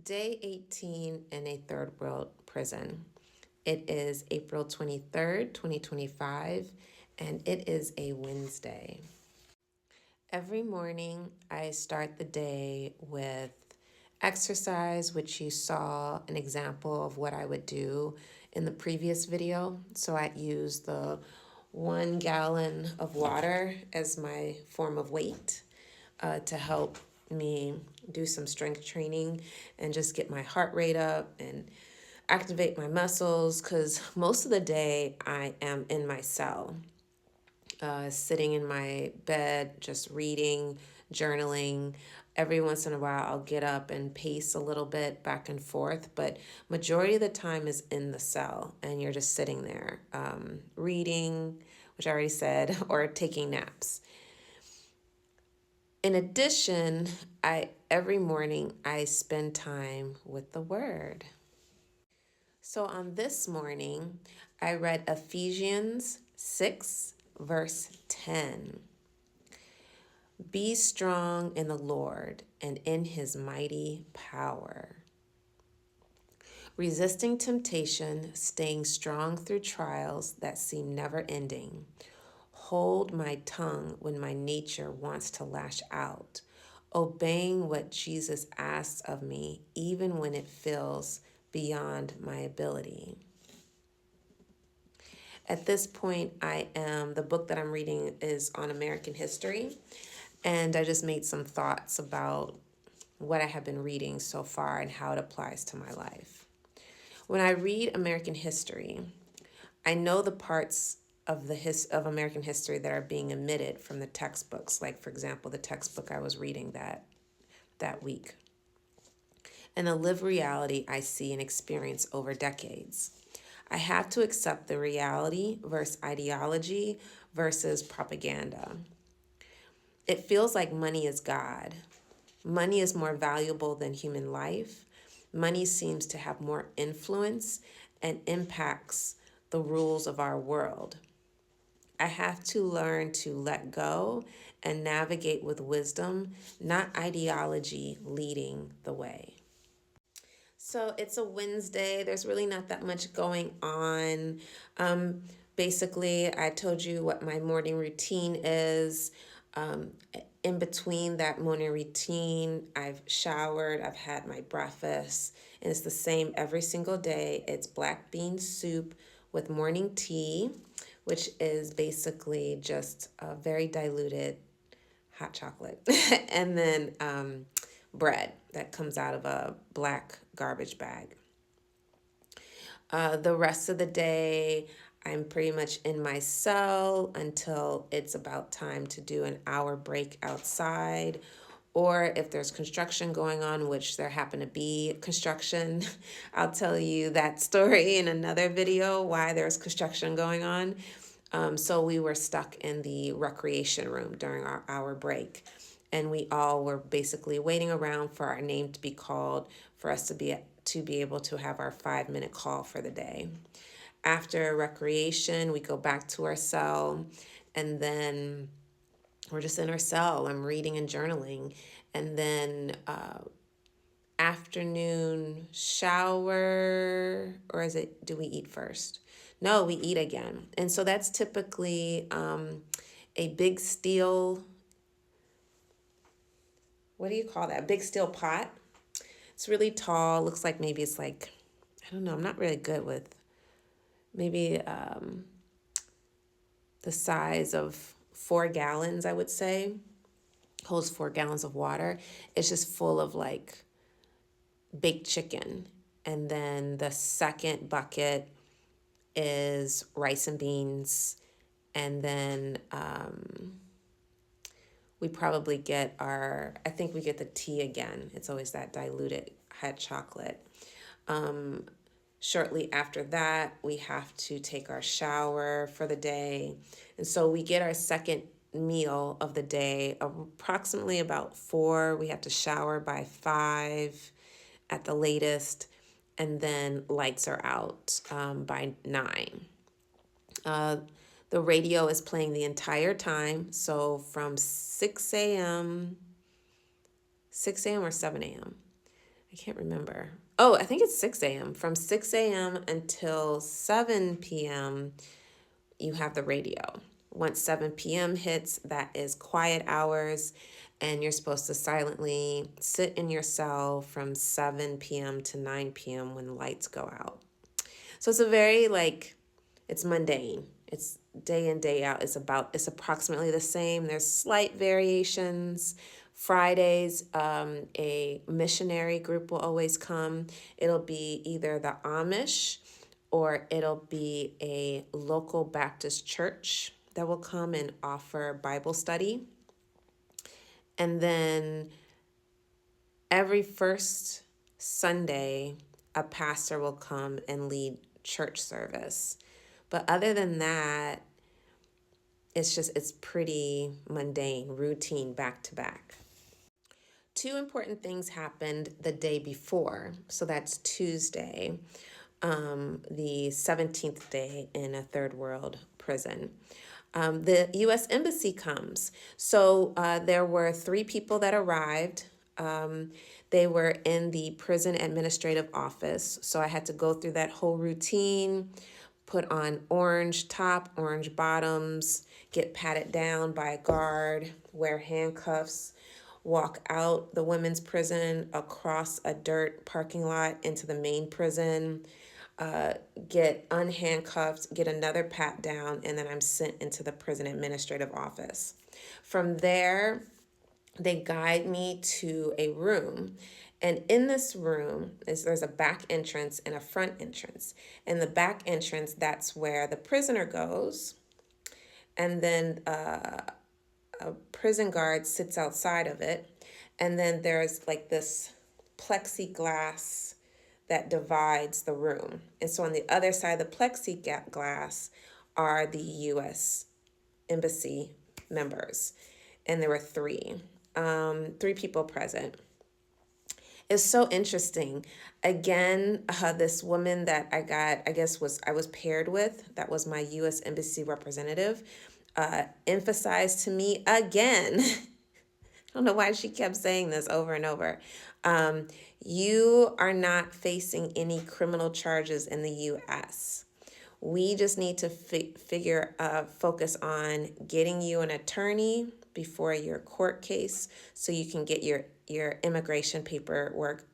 Day 18 in a third world prison. It is April 23rd, 2025, and it is a Wednesday. Every morning, I start the day with exercise, which you saw an example of what I would do in the previous video. So I use the 1 gallon of water as my form of weight to help me do some strength training and just get my heart rate up and activate my muscles, because most of the day I am in my cell, sitting in my bed, just reading, journaling. Every once in a while, I'll get up and pace a little bit back and forth, but majority of the time is in the cell, and you're just sitting there, reading, which I already said, or taking naps. In addition, every morning I spend time with the Word. So on this morning, I read Ephesians 6, verse 10. Be strong in the Lord and in his mighty power. Resisting temptation, staying strong through trials that seem never ending. Hold my tongue when my nature wants to lash out. Obeying what Jesus asks of me, even when it feels beyond my ability. At this point, the book that I'm reading is on American history, and I just made some thoughts about what I have been reading so far and how it applies to my life. When I read American history, I know the parts of of American history that are being omitted from the textbooks, like, for example, the textbook I was reading that week. And the lived reality I see and experience over decades. I have to accept the reality versus ideology versus propaganda. It feels like money is God. Money is more valuable than human life. Money seems to have more influence and impacts the rules of our world. I have to learn to let go and navigate with wisdom, not ideology leading the way. So it's a Wednesday. There's really not that much going on. Basically, I told you what my morning routine is. In between that morning routine, I've showered, I've had my breakfast, and it's the same every single day. It's black bean soup with morning tea, which is basically just a very diluted hot chocolate, and then bread that comes out of a black garbage bag. The rest of the day, I'm pretty much in my cell until it's about time to do an hour break outside. Or if there's construction going on, which there happen to be construction, I'll tell you that story in another video, why there's construction going on. So we were stuck in the recreation room during our hour break. And we all were basically waiting around for our name to be called for us to be able to have our 5-minute call for the day. After recreation, we go back to our cell, and then we're just in our cell. I'm reading and journaling. And then afternoon shower, or do we eat first? No, we eat again. And so that's typically a big steel, what do you call that? Big steel pot. It's really tall. Looks like maybe it's like, I don't know, I'm not really good with, maybe the size of 4 gallons, I would say. Holds 4 gallons of water. It's just full of like baked chicken. And then the second bucket is rice and beans. And then we probably get I think we get the tea again. It's always that diluted hot chocolate. Shortly after that, we have to take our shower for the day. And so we get our second meal of the day, approximately about 4. We have to shower by 5 at the latest. And then lights are out by 9. The radio is playing the entire time. So from 6 a.m. or 7 a.m. I can't remember. Oh, I think it's 6 a.m. From 6 a.m. until 7 p.m., you have the radio. Once 7 p.m. hits, that is quiet hours, and you're supposed to silently sit in your cell from 7 p.m. to 9 p.m. when the lights go out. So it's a very it's mundane. It's day in, day out. It's approximately the same. There's slight variations. Fridays, a missionary group will always come. It'll be either the Amish or it'll be a local Baptist church that will come and offer Bible study. And then every first Sunday, a pastor will come and lead church service. But other than that, it's pretty mundane, routine, back to back. Two important things happened the day before. So that's Tuesday, the 17th day in a third world prison. The U.S. Embassy comes. So there were 3 people that arrived. They were in the prison administrative office. So I had to go through that whole routine, put on orange top, orange bottoms, get patted down by a guard, wear handcuffs, walk out the women's prison across a dirt parking lot into the main prison, get unhandcuffed, get another pat down, and then I'm sent into the prison administrative office. From there, they guide me to a room. And in this room there's a back entrance and a front entrance. In the back entrance, that's where the prisoner goes. And then a prison guard sits outside of it. And then there's this plexiglass that divides the room. And so on the other side of the plexiglass are the U.S. Embassy members. And there were 3 people present. It's so interesting. Again, this woman that I was paired with, that was my U.S. Embassy representative, emphasized to me again, I don't know why she kept saying this over and over, you are not facing any criminal charges in the U.S. We just need to focus on getting you an attorney before your court case so you can get your immigration paperwork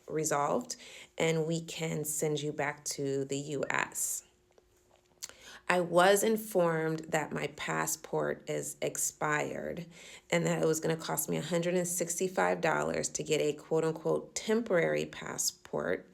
resolved, and we can send you back to the U.S. I was informed that my passport is expired and that it was going to cost me $165 to get a quote unquote temporary passport.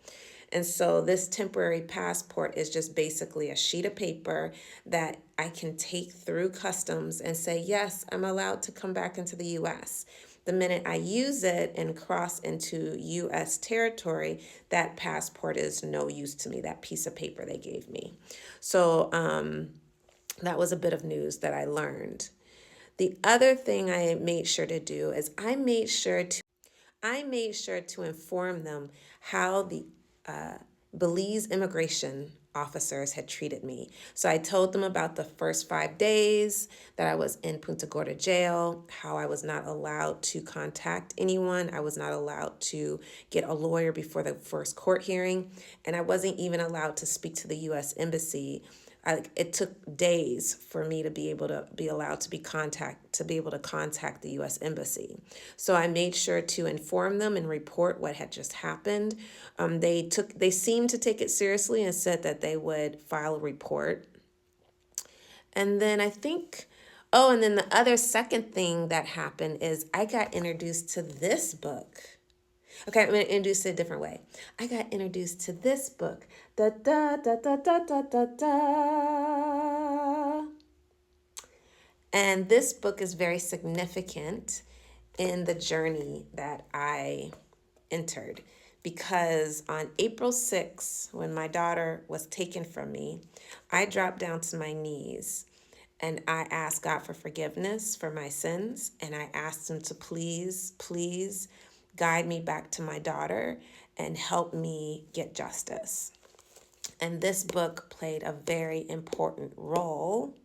And so this temporary passport is just basically a sheet of paper that I can take through customs and say, yes, I'm allowed to come back into the U.S. The minute I use it and cross into U.S. territory, that passport is no use to me, that piece of paper they gave me. So that was a bit of news that I learned. The other thing I made sure to do is I made sure to inform them how the Belize immigration officers had treated me. So I told them about the first 5 days that I was in Punta Gorda jail, how I was not allowed to contact anyone. I was not allowed to get a lawyer before the first court hearing, and I wasn't even allowed to speak to the U.S. Embassy. It took days for me to be able to contact the U.S. Embassy. So I made sure to inform them and report what had just happened. They seemed to take it seriously and said that they would file a report. And then and then the other second thing that happened is I got introduced to this book. Okay, I'm going to introduce it a different way. I got introduced to this book. Da, da, da, da, da, da, da, da. And this book is very significant in the journey that I entered, because on April 6th, when my daughter was taken from me, I dropped down to my knees and I asked God for forgiveness for my sins, and I asked him to please guide me back to my daughter and help me get justice. And this book played a very important role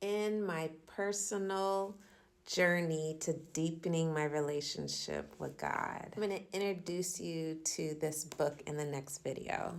in my personal journey to deepening my relationship with God. I'm going to introduce you to this book in the next video.